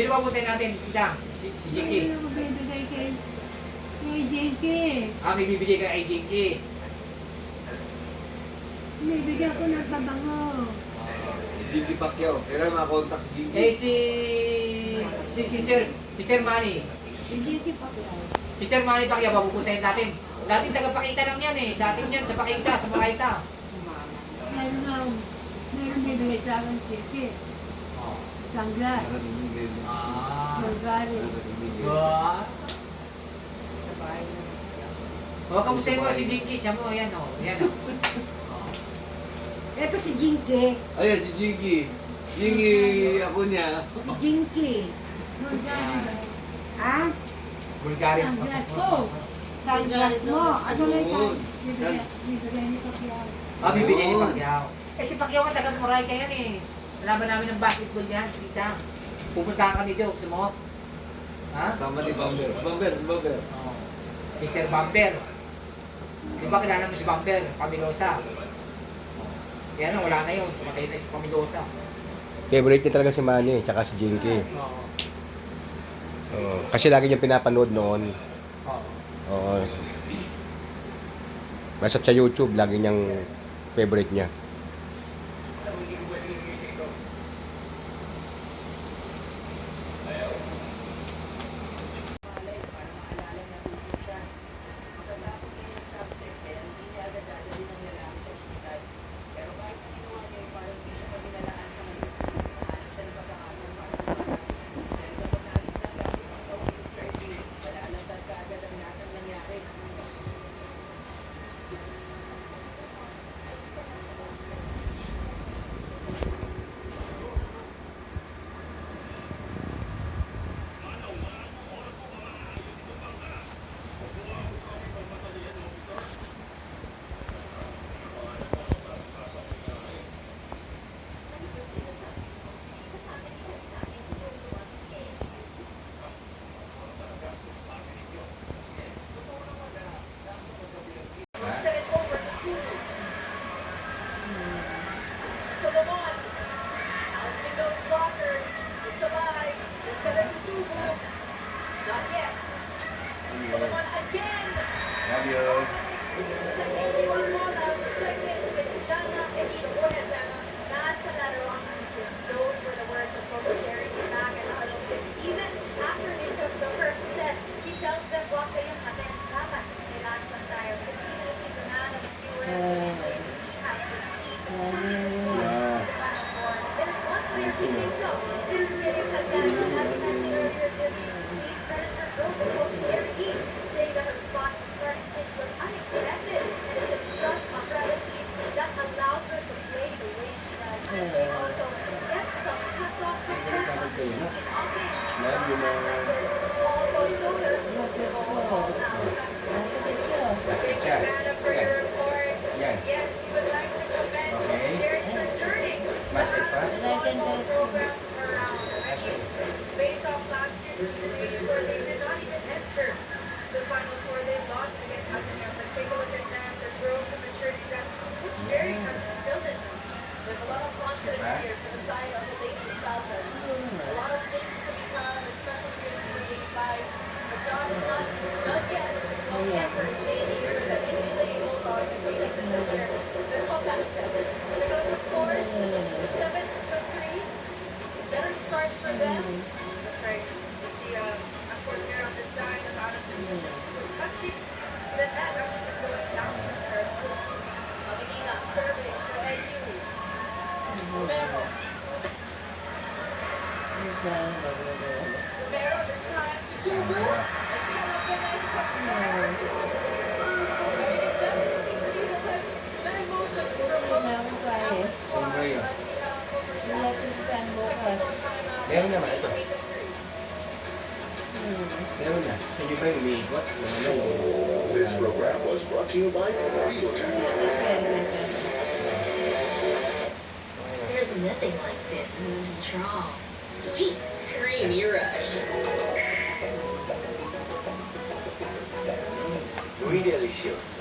Sino ba puntahin natin, tita? Si Jinky. Ano ko bibigay kay Jinky? May bibigay ka kay Jinky. Bibigyan ko ng pabango. Jinky Pacquiao. Kaya makakontak si Jinky. Si Sir Manny. Si Jinky pa ko. Si Sir Manny Pacquiao ba pupuntahin natin? Dating taga-Pakita lang yan eh. Sa atin yan, sa Pakita, sa Makaita. Meron bibigay sa akin Jinky. Sanglas. Bulgari. Wow. Kamustahin mo si Jinky. Siya mo, yan o. Yan o. Ito si Jinky. Ayan, si Jinky. Jinky, ako niya. Si Jinky. Bulgari ba? Ha? Bulgari. Sanglas ko. Sanglas mo. Ano na yung bibigay ni Pacquiao? Bibigyan ni Pacquiao. Si Pacquiao nga taga-Moray ka yan eh. Laban namin ng basketball yan, tita. Pupuntahan kami dito, gusto mo? Ha? Sama ni Bamber. Bamber. Oo. Si Sir Bamber. Di ba kilala mo si Bamber? Pamilosa. Kaya na, wala na yun. Tumatay na si Pamilosa. Favorite niya talaga si Manny, tsaka si Jinky. Oo. Kasi lagi niyang pinapanood noon. Oo. Oo. Basta sa YouTube, lagi niyang favorite niya. Love you. Love you, Mama. Basket siya. Yan. Yan. Okay. Basket pa? Based off last year's review, where they did not even enter the Final Four, they lost against Ateneo. But take a look at them, their growth and maturity that looks very instilled in them. There's a lot of confidence here for the side of the Lady Falcons. A lot of things to become, especially in the game 5. The job is not done yet. However, they need to really hold on to the legs in there. They're all back seven. They got the scores, 7-3. Better start for them. That's right. You see a court there on this side of Addison. Touching the net, actually going down to her. Magiging serving for NU. Romero. Romero this time to Tubu. Meron naman ito. Meron na. Sa inyo ba yung umiikot? This program was brought to you by Realtor. There's nothing like this strong, sweet, creamy rush. Muy delicioso.